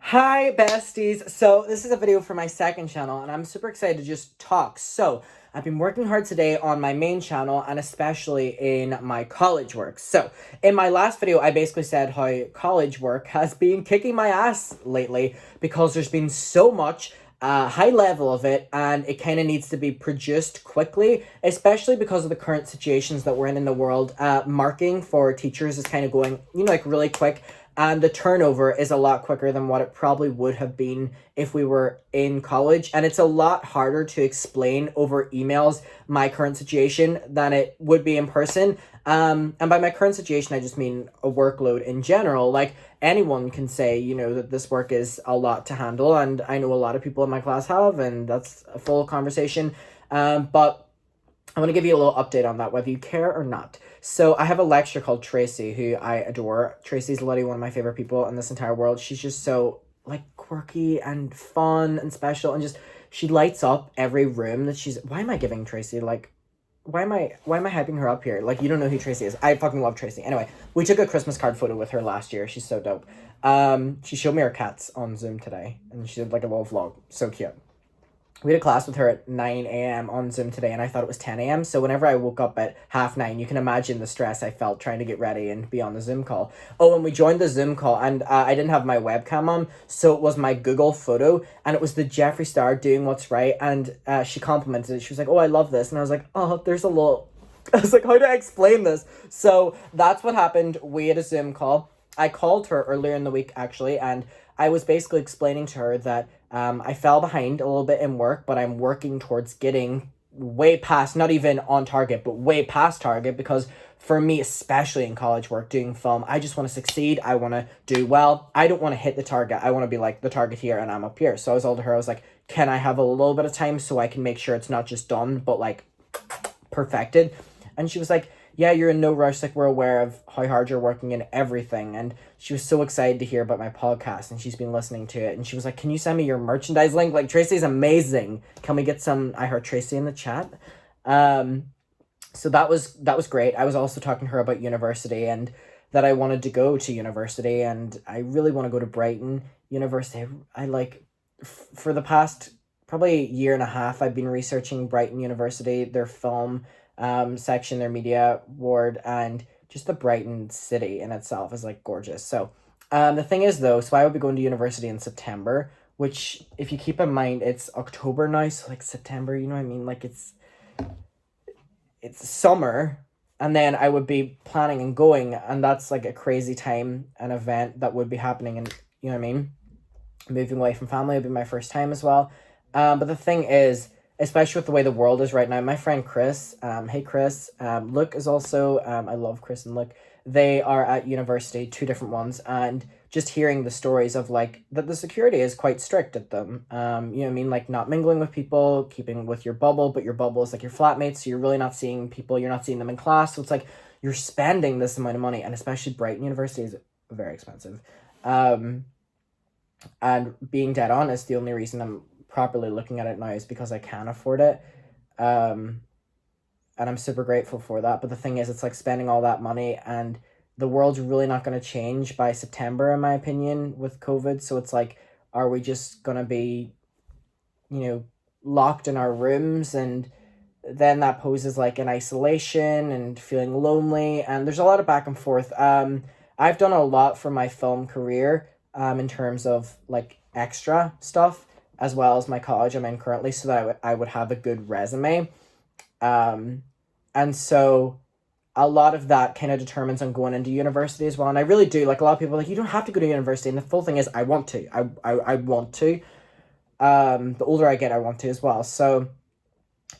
Hi, besties. So, this is a video for my second channel, and I'm super excited to just talk. So, I've been working hard today on my main channel and especially in my college work. So, in my last video, I basically said how college work has been kicking my ass lately because there's been so much high level of it, and it kind of needs to be produced quickly, especially because of the current situations that we're in the world. Marking for teachers is kind of going, like really quick, and the turnover is a lot quicker than what it probably would have been if we were in college, and it's a lot harder to explain over emails my current situation than it would be in person. And by my current situation, I just mean a workload in general. Like, anyone can say, that this work is a lot to handle, and I know a lot of people in my class have, and that's a full conversation. But I want to give you a little update on that, whether you care or not. So I have a lecturer called Tracy, who I adore. Tracy's literally one of my favorite people in this entire world. She's just so, like, quirky and fun and special, and just, she lights up every room that she's... Why am I giving Tracy, like... Why am I hyping her up here? Like, you don't know who Tracy is. I fucking love Tracy. Anyway, we took a Christmas card photo with her last year. She's so dope. She showed me her cats on Zoom today, and she did, like, a little vlog. So cute. We had a class with her at 9 a.m. on Zoom today, and I thought it was 10 a.m. So whenever I woke up at 9:30, you can imagine the stress I felt trying to get ready and be on the Zoom call. Oh, and we joined the Zoom call, and I didn't have my webcam on, so it was my Google photo, and it was the Jeffree Star doing what's right, and she complimented it. She was like, oh, I love this. And I was like, oh, there's a little... I was like, how do I explain this? So that's what happened. We had a Zoom call. I called her earlier in the week, actually, and I was basically explaining to her that I fell behind a little bit in work, but I'm working towards getting way past, not even on target, but way past target, because for me, especially in college work, doing film, I just want to succeed. I want to do well. I don't want to hit the target. I want to be like the target here and I'm up here. So I was told to her, I was like, can I have a little bit of time so I can make sure it's not just done, but like perfected? And she was like, yeah, you're in no rush. Like, we're aware of how hard you're working and everything. And she was so excited to hear about my podcast, and she's been listening to it. And she was like, can you send me your merchandise link? Like, Tracy's amazing. Can we get some? I heard Tracy in the chat. So that was great. I was also talking to her about university and that I wanted to go to university, and I really want to go to Brighton University. I like, for the past probably year and a half, I've been researching Brighton University, their film section, their media ward, and just the Brighton city in itself is like gorgeous. So the thing is, though, so I will be going to university in September, which, if you keep in mind, it's October now, so like September, you know what I mean? Like, it's summer, and then I would be planning and going, and that's like a crazy time, an event that would be happening, and you know what I mean? Moving away from family would be my first time as well. But the thing is, especially with the way the world is right now, my friend Chris, hey Chris, Luke is also, I love Chris and Luke, they are at university, two different ones, and just hearing the stories of like that the security is quite strict at them. You know what I mean? Like, not mingling with people, keeping with your bubble, but your bubble is like your flatmates, so you're really not seeing people, you're not seeing them in class, so it's like you're spending this amount of money, and especially Brighton University is very expensive. Um, and being dead honest, the only reason I'm properly looking at it now is because I can afford it. Um, and I'm super grateful for that. But the thing is, it's like spending all that money, and the world's really not going to change by September, in my opinion, with COVID. So it's like, are we just going to be, locked in our rooms? And then that poses like an isolation and feeling lonely. And there's a lot of back and forth. I've done a lot for my film career, in terms of like extra stuff, as well as my college I'm in currently, so that I would have a good resume. Um, and so a lot of that kind of determines on going into university as well. And I really do, like, a lot of people are like, you don't have to go to university. And the full thing is, I want to. I want to. The older I get, I want to as well. So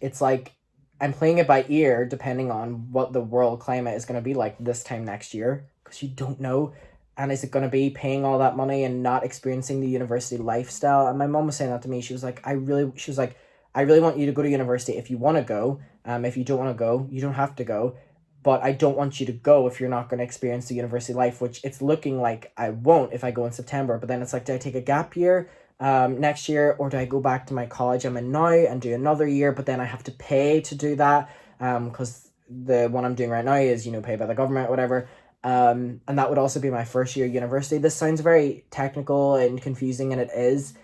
it's like I'm playing it by ear, depending on what the world climate is going to be like this time next year, because you don't know. And is it going to be paying all that money and not experiencing the university lifestyle? And my mom was saying that to me. She was like, I really want you to go to university if you want to go. If you don't want to go, you don't have to go. But I don't want you to go if you're not going to experience the university life, which it's looking like I won't if I go in September. But then it's like, do I take a gap year next year, or do I go back to my college I'm in now and do another year? But then I have to pay to do that, because the one I'm doing right now is, paid by the government, whatever. And that would also be my first year of university. This sounds very technical and confusing, and it is.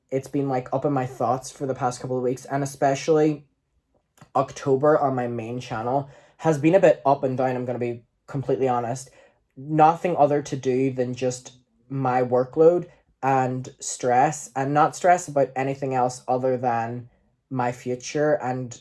It's been like up in my thoughts for the past couple of weeks, and especially October on my main channel has been a bit up and down, I'm going to be completely honest. Nothing other to do than just my workload and stress, and not stress about anything else other than my future and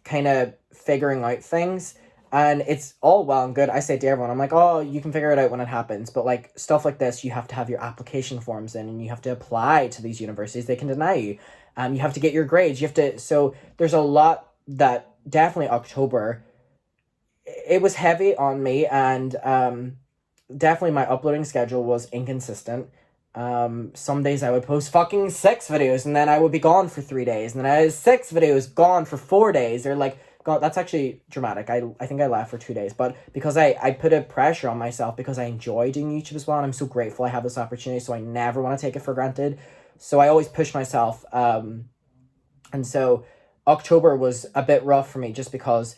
kind of figuring out things. And it's all well and good. I say to everyone, I'm like, oh, you can figure it out when it happens. But like stuff like this, you have to have your application forms in and you have to apply to these universities. They can deny you. You have to get your grades. You have to. So there's a lot that definitely October, it was heavy on me. And definitely my uploading schedule was inconsistent. Some days I would post fucking 6 videos and then I would be gone for 3 days. And then I had 6 videos gone for 4 days. Or like, God, that's actually dramatic. I think I left for 2 days. But because I put a pressure on myself because I enjoy doing YouTube as well. And I'm so grateful I have this opportunity. So I never want to take it for granted. So I always push myself. And so October was a bit rough for me just because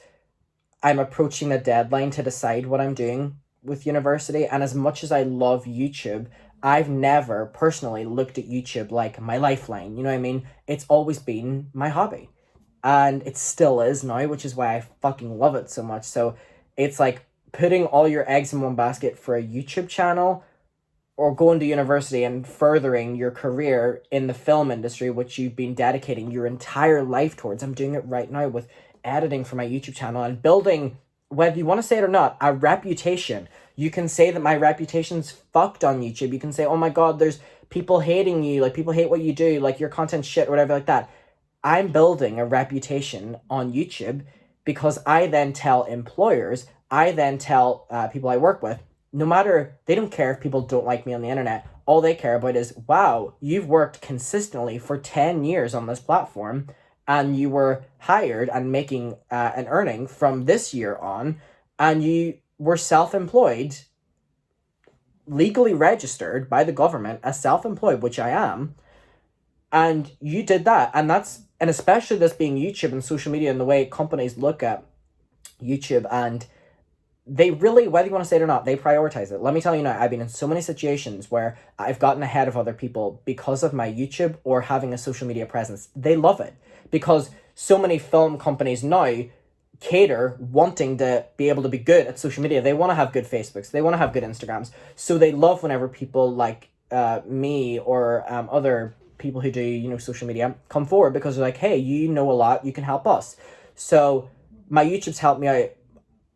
I'm approaching the deadline to decide what I'm doing with university. And as much as I love YouTube, I've never personally looked at YouTube like my lifeline. You know what I mean? It's always been my hobby. And it still is now, which is why I fucking love it so much. So it's like putting all your eggs in one basket for a YouTube channel or going to university and furthering your career in the film industry, which you've been dedicating your entire life towards. I'm doing it right now with editing for my YouTube channel and building, whether you want to say it or not, a reputation. You can say that my reputation's fucked on YouTube. You can say, oh my God, there's people hating you. Like, people hate what you do. Like, your content's shit or whatever like that. I'm building a reputation on YouTube because I then tell employers, I then tell people I work with, no matter, they don't care if people don't like me on the internet. All they care about is, wow, you've worked consistently for 10 years on this platform and you were hired and making an earning from this year on, and you were self-employed, legally registered by the government as self-employed, which I am, and you did that. And especially this being YouTube and social media and the way companies look at YouTube, and they really, whether you want to say it or not, they prioritize it. Let me tell you now, I've been in so many situations where I've gotten ahead of other people because of my YouTube or having a social media presence. They love it because so many film companies now cater wanting to be able to be good at social media. They want to have good Facebooks. They want to have good Instagrams. So they love whenever people like me or other people who do, social media come forward because they're like, hey, you know a lot, you can help us. So my YouTube's helped me out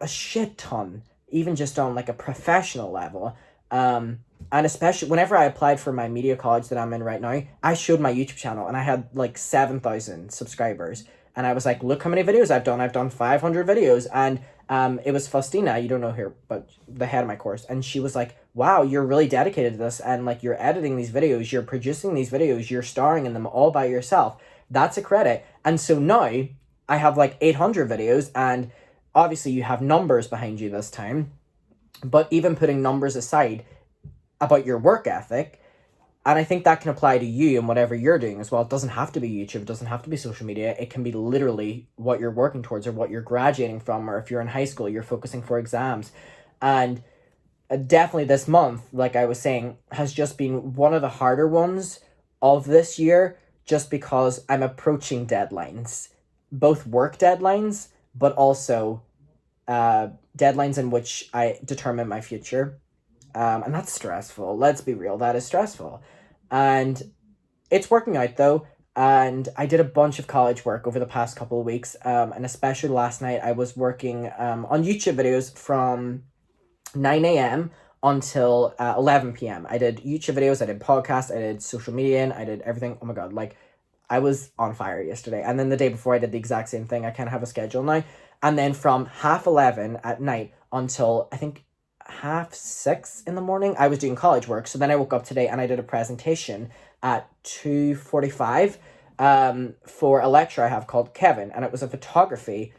a shit ton, even just on like a professional level. And especially whenever I applied for my media college that I'm in right now, I showed my YouTube channel and I had like 7,000 subscribers. And I was like, look how many videos I've done. I've done 500 videos. And it was Faustina, you don't know her, but the head of my course. And she was like, wow, you're really dedicated to this. And like, you're editing these videos, you're producing these videos, you're starring in them all by yourself. That's a credit. And so now I have like 800 videos, and obviously you have numbers behind you this time. But even putting numbers aside about your work ethic, and I think that can apply to you and whatever you're doing as well. It doesn't have to be YouTube. It doesn't have to be social media. It can be literally what you're working towards or what you're graduating from. Or if you're in high school, you're focusing for exams. And definitely this month, like I was saying, has just been one of the harder ones of this year just because I'm approaching deadlines. Both work deadlines, but also deadlines in which I determine my future. And that's stressful. Let's be real, that is stressful. And it's working out though. And I did a bunch of college work over the past couple of weeks. And especially last night, I was working on YouTube videos from 9 a.m. until 11 p.m. I did YouTube videos, I did podcasts, I did social media, and I did everything. Oh my God, like I was on fire yesterday. And then the day before I did the exact same thing. I kind of have a schedule now. And then from 11:30 at night until I think 6:30 in the morning, I was doing college work. So then I woke up today and I did a presentation at 2:45 for a lecture I have called Kevin. And it was a photography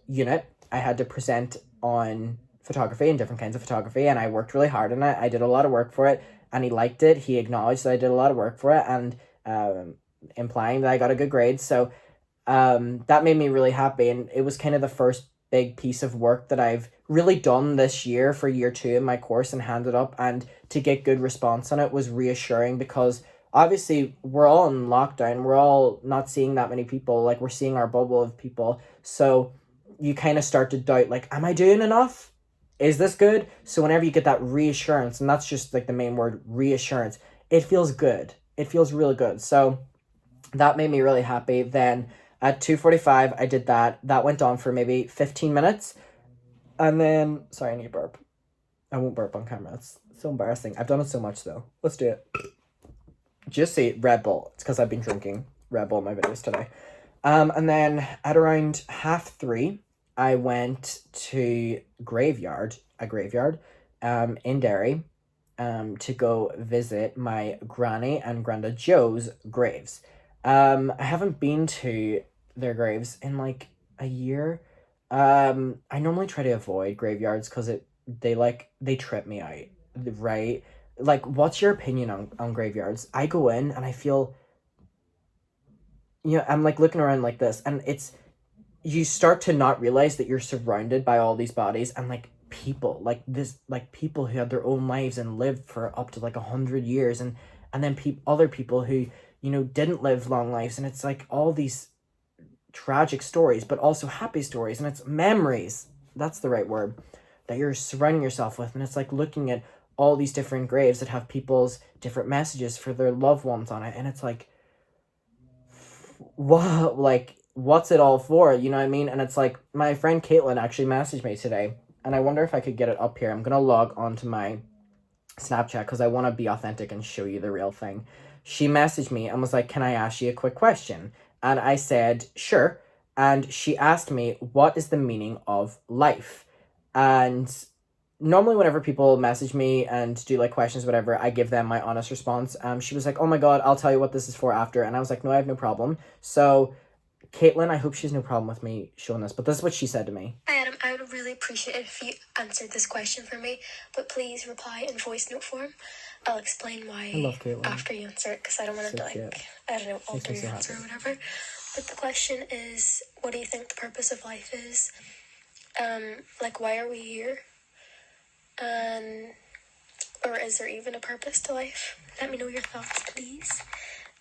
unit. I had to present on photography and different kinds of photography. And I worked really hard on it. I did a lot of work for it. And he liked it. He acknowledged that I did a lot of work for it. And implying that I got a good grade. So that made me really happy. And it was kind of the first big piece of work that I've really done this year for year 2 in my course and handed up, and to get good response on it was reassuring, because obviously we're all in lockdown, we're all not seeing that many people, like we're seeing our bubble of people, so you kind of start to doubt, like, am I doing enough? Is this good? So whenever you get that reassurance, and that's just like the main word, reassurance, it feels good. It feels really good. So that made me really happy. Then at 2:45 I did that. That went on for maybe 15 minutes. And then, sorry, I need to burp. I won't burp on camera. It's so embarrassing. I've done it so much though. Let's do it. Just say Red Bull. It's because I've been drinking Red Bull in my videos today. And then at around 3:30, I went to a graveyard, in Derry, to go visit my granny and granda Joe's graves. I haven't been to their graves in like a year. I normally try to avoid graveyards because they trip me out, right? Like, what's your opinion on graveyards? I go in and I feel, I'm like looking around like this, and you start to not realize that you're surrounded by all these bodies, and like people like this, like people who had their own lives and lived for up to like 100 years, and then other people who didn't live long lives, and it's like all these tragic stories but also happy stories, and it's memories, that's the right word, that you're surrounding yourself with. And it's like looking at all these different graves that have people's different messages for their loved ones on it, and it's like, what, like, what's it all for, you know what I mean? And it's like, my friend Caitlin actually messaged me today, and I wonder if I could get it up here. I'm gonna log onto my Snapchat because I want to be authentic and show you the real thing. She messaged me and was like, can I ask you a quick question? And I said, sure. And she asked me, what is the meaning of life? And normally whenever people message me and do like questions, whatever, I give them my honest response. She was like, oh my God, I'll tell you what this is for after. And I was like, no, I have no problem. So Caitlin, I hope she has no problem with me showing this, but this is what she said to me. Hi Adam, I would really appreciate it if you answered this question for me, but please reply in voice note form. I'll explain why after you answer it, because I don't want to alter your answer or whatever. But the question is, what do you think the purpose of life is? Like, why are we here? Or is there even a purpose to life? Let me know your thoughts, please.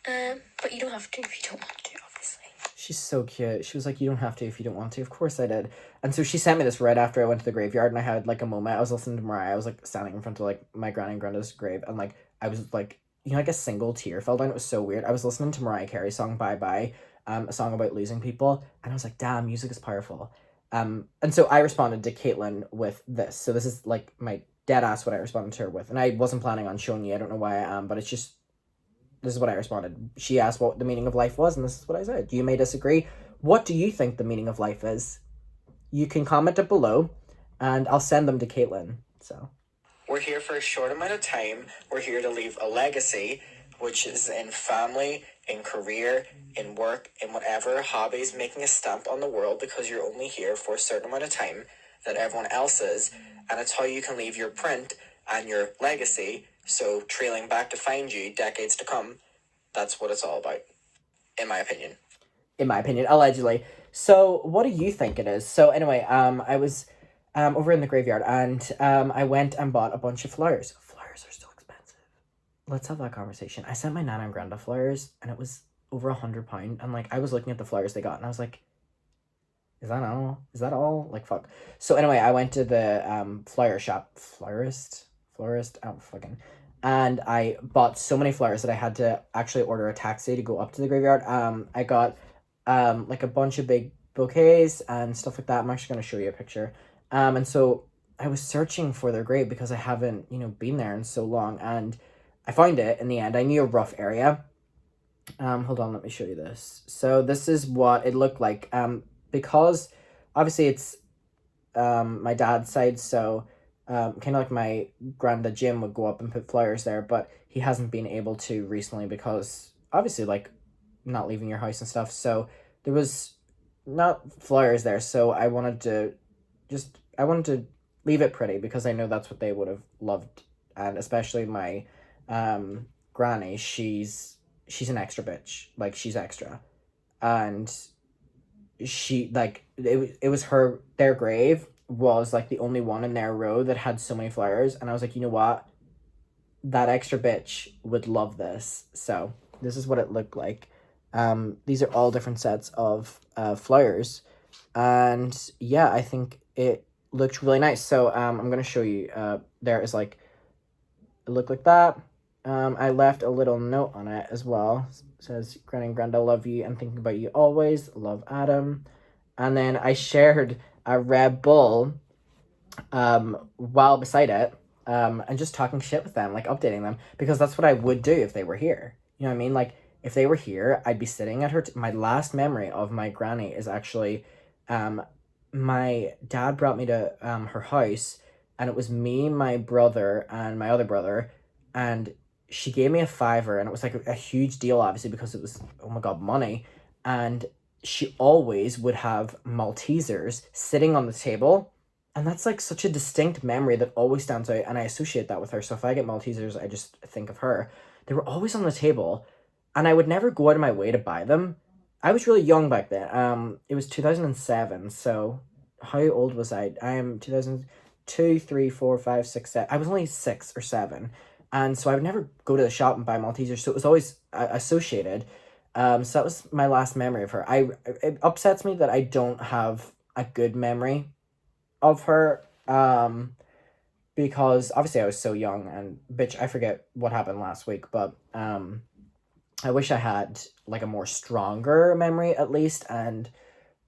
But you don't have to if you don't want to, obviously. She's so cute. She was like, you don't have to if you don't want to. Of course I did. And so she sent me this right after I went to the graveyard, and I had like a moment. I was listening to Mariah. I was like standing in front of like my granny and granda's grave, and like I was like, like a single tear fell down. It was so weird. I was listening to Mariah Carey's song Bye Bye, a song about losing people, and I was like, damn, music is powerful. And so I responded to Caitlin with this. So this is like my dead ass what I responded to her with, and I wasn't planning on showing you. I don't know why I am, but it's just, this is what I responded. She asked what the meaning of life was, and this is what I said. You may disagree. What do you think the meaning of life is? You can comment it below, and I'll send them to Caitlin. So we're here for a short amount of time. We're here to leave a legacy, which is in family, in career, in work, in whatever hobbies, making a stamp on the world, because you're only here for a certain amount of time that everyone else is, and it's how you can leave your print and your legacy, so trailing back to find you decades to come. That's what it's all about, in my opinion. In my opinion, allegedly. So what do you think it is? So anyway, I was over in the graveyard, and I went and bought a bunch of flowers. Flowers are so expensive. Let's have that conversation. I sent my nana and granda flowers, and it was over £100. And like, I was looking at the flowers they got, and I was like, is that all? Is that all? Like, fuck. So anyway, I went to the flower shop. Florist? Oh, fucking. And I bought so many flowers that I had to actually order a taxi to go up to the graveyard. I got like a bunch of big bouquets and stuff like that. I'm actually going to show you a picture. And so I was searching for their grave because I haven't, been there in so long. And I found it in the end. I knew a rough area. Hold on, let me show you this. So this is what it looked like. Because obviously it's my dad's side, so kind of like my granda Jim would go up and put flowers there, but he hasn't been able to recently because obviously like not leaving your house and stuff. So there was not flowers there, so I wanted to leave it pretty because I know that's what they would have loved, and especially my granny. She's an extra bitch, like she's extra, and she, like, it was their grave was, like, the only one in their row that had so many flowers, and I was like, you know what? That extra bitch would love this. So this is what it looked like. These are all different sets of flowers, and yeah, I think it looked really nice. So I'm gonna show you. There is, like, it looked like that. I left a little note on it as well. It says, Granny and Granda love you and thinking about you always. Love, Adam. And then I shared a Red Bull while beside it, and just talking shit with them, like updating them, because that's what I would do if they were here. You know what I mean? Like, if they were here, I'd be sitting at her. My last memory of my granny is actually, my dad brought me to her house, and it was me, my brother, and my other brother, and she gave me a fiver, and it was like a huge deal, obviously, because it was, oh my god, money, and she always would have Maltesers sitting on the table, and that's, like, such a distinct memory that always stands out, and I associate that with her. So if I get Maltesers, I just think of her. They were always on the table, and I would never go out of my way to buy them. I was really young back then. It was 2007, so how old was I? I am 2002, 3, 4, 5, 6, 7. I was only 6 or 7, and so I would never go to the shop and buy Maltesers, so it was always associated. So that was my last memory of her. It upsets me that I don't have a good memory of her, because obviously I was so young, and bitch, I forget what happened last week, but I wish I had, like, a more stronger memory at least, and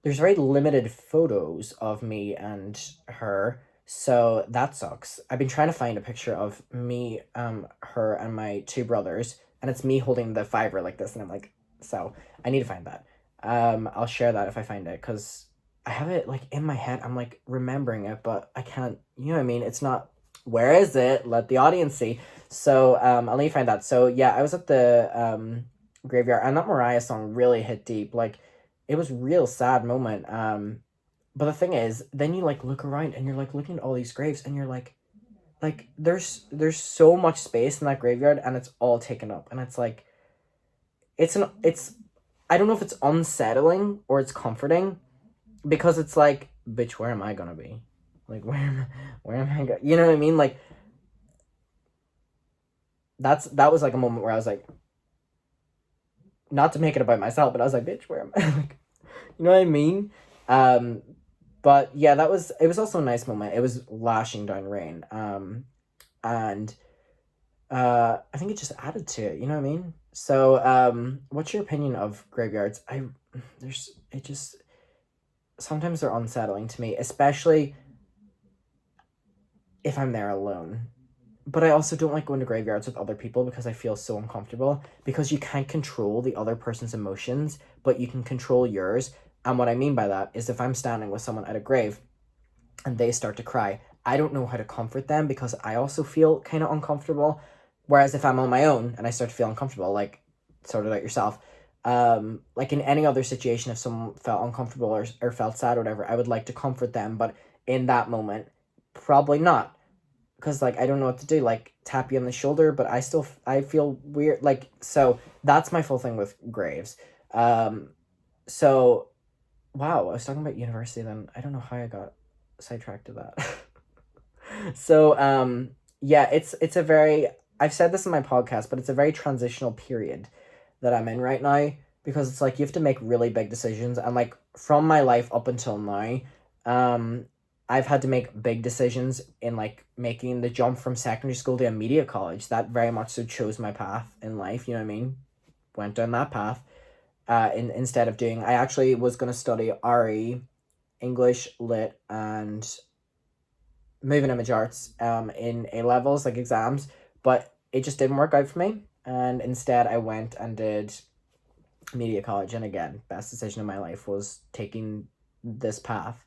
there's very limited photos of me and her, so that sucks. I've been trying to find a picture of me, her, and my two brothers, and it's me holding the fiver like this, and I'm like, so I need to find that. I'll share that if I find it, because I have it, like, in my head. I'm, like, remembering it, but I can't, you know what I mean? It's not, where is it? Let the audience see. So, I'll need to find that. So, yeah, I was at the, graveyard, and that Mariah song really hit deep. Like, it was a real sad moment. But the thing is, then you, like, look around, and you're, like, looking at all these graves, and you're like, there's so much space in that graveyard, and it's all taken up, and it's, like, it's, I don't know if it's unsettling or it's comforting, because it's like, bitch, where am I gonna be? Like, where am I gonna, you know what I mean? Like, that was, like, a moment where I was like, not to make it about myself, but I was like, bitch, where am I? Like, you know what I mean? But yeah, it was also a nice moment. It was lashing down rain. And I think it just added to it, you know what I mean? So, what's your opinion of graveyards? Sometimes they're unsettling to me, especially if I'm there alone. But I also don't like going to graveyards with other people, because I feel so uncomfortable, because you can't control the other person's emotions, but you can control yours. And what I mean by that is, if I'm standing with someone at a grave and they start to cry, I don't know how to comfort them, because I also feel kind of uncomfortable. Whereas if I'm on my own and I start to feel uncomfortable, like, sort of like yourself, like, in any other situation, if someone felt uncomfortable or felt sad or whatever, I would like to comfort them, but in that moment, probably not, because, like, I don't know what to do, like, tap you on the shoulder, but I feel weird, like, so that's my full thing with graves. So, wow, I was talking about university then. I don't know how I got sidetracked to that. So, yeah, it's a very, I've said this in my podcast, but it's a very transitional period that I'm in right now, because it's like you have to make really big decisions, and, like, from my life up until now, I've had to make big decisions in, like, making the jump from secondary school to a media college. That very much so chose my path in life, you know what I mean? Went down that path. Instead of I actually was going to study RE, English, Lit, and Moving Image Arts in A-levels, like, exams, but it just didn't work out for me, and instead I went and did media college, and again, best decision of my life was taking this path.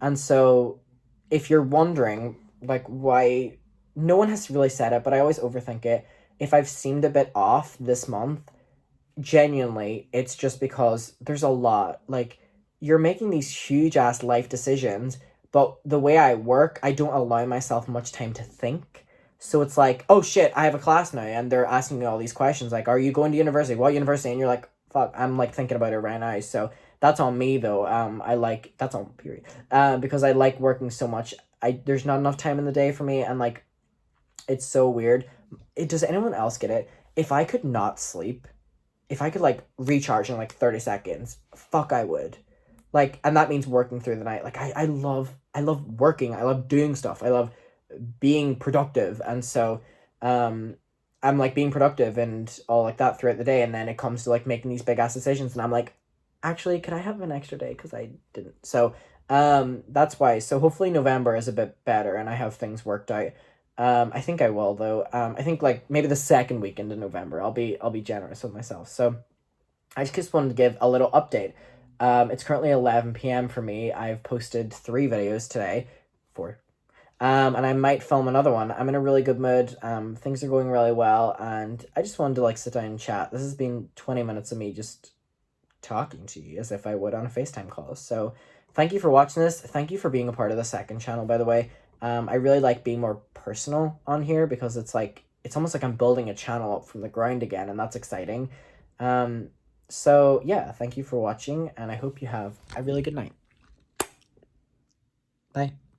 And so, if you're wondering, like, why, no one has really said it, but I always overthink it. If I've seemed a bit off this month, genuinely, it's just because there's a lot. Like, you're making these huge ass life decisions, but the way I work, I don't allow myself much time to think. So it's like, oh shit, I have a class now, and they're asking me all these questions, like, are you going to university? What university? And you're like, fuck, I'm like thinking about it right now. So that's on me though. That's on period. Because I like working so much. There's not enough time in the day for me, and like, it's so weird. Does anyone else get it? If I could not sleep, if I could like recharge in like 30 seconds, fuck, I would. Like, and that means working through the night. Like, I love working. I love doing stuff. I love being productive. And so, I'm like being productive and all like that throughout the day. And then it comes to like making these big ass decisions. And I'm like, actually, could I have an extra day? Because I didn't. So, that's why. So hopefully November is a bit better and I have things worked out. I think I will though. I think like maybe the second weekend in November, I'll be generous with myself. So I just wanted to give a little update. It's currently 11 p.m. for me. I've posted 3 videos today. 4. And I might film another one. I'm in a really good mood. Things are going really well, and I just wanted to like sit down and chat. This has been 20 minutes of me just talking to you as if I would on a FaceTime call. So thank you for watching this. Thank you for being a part of the second channel, by the way. I really like being more personal on here because it's like, it's almost like I'm building a channel up from the ground again, and that's exciting. So yeah, thank you for watching, and I hope you have a really good night. Bye.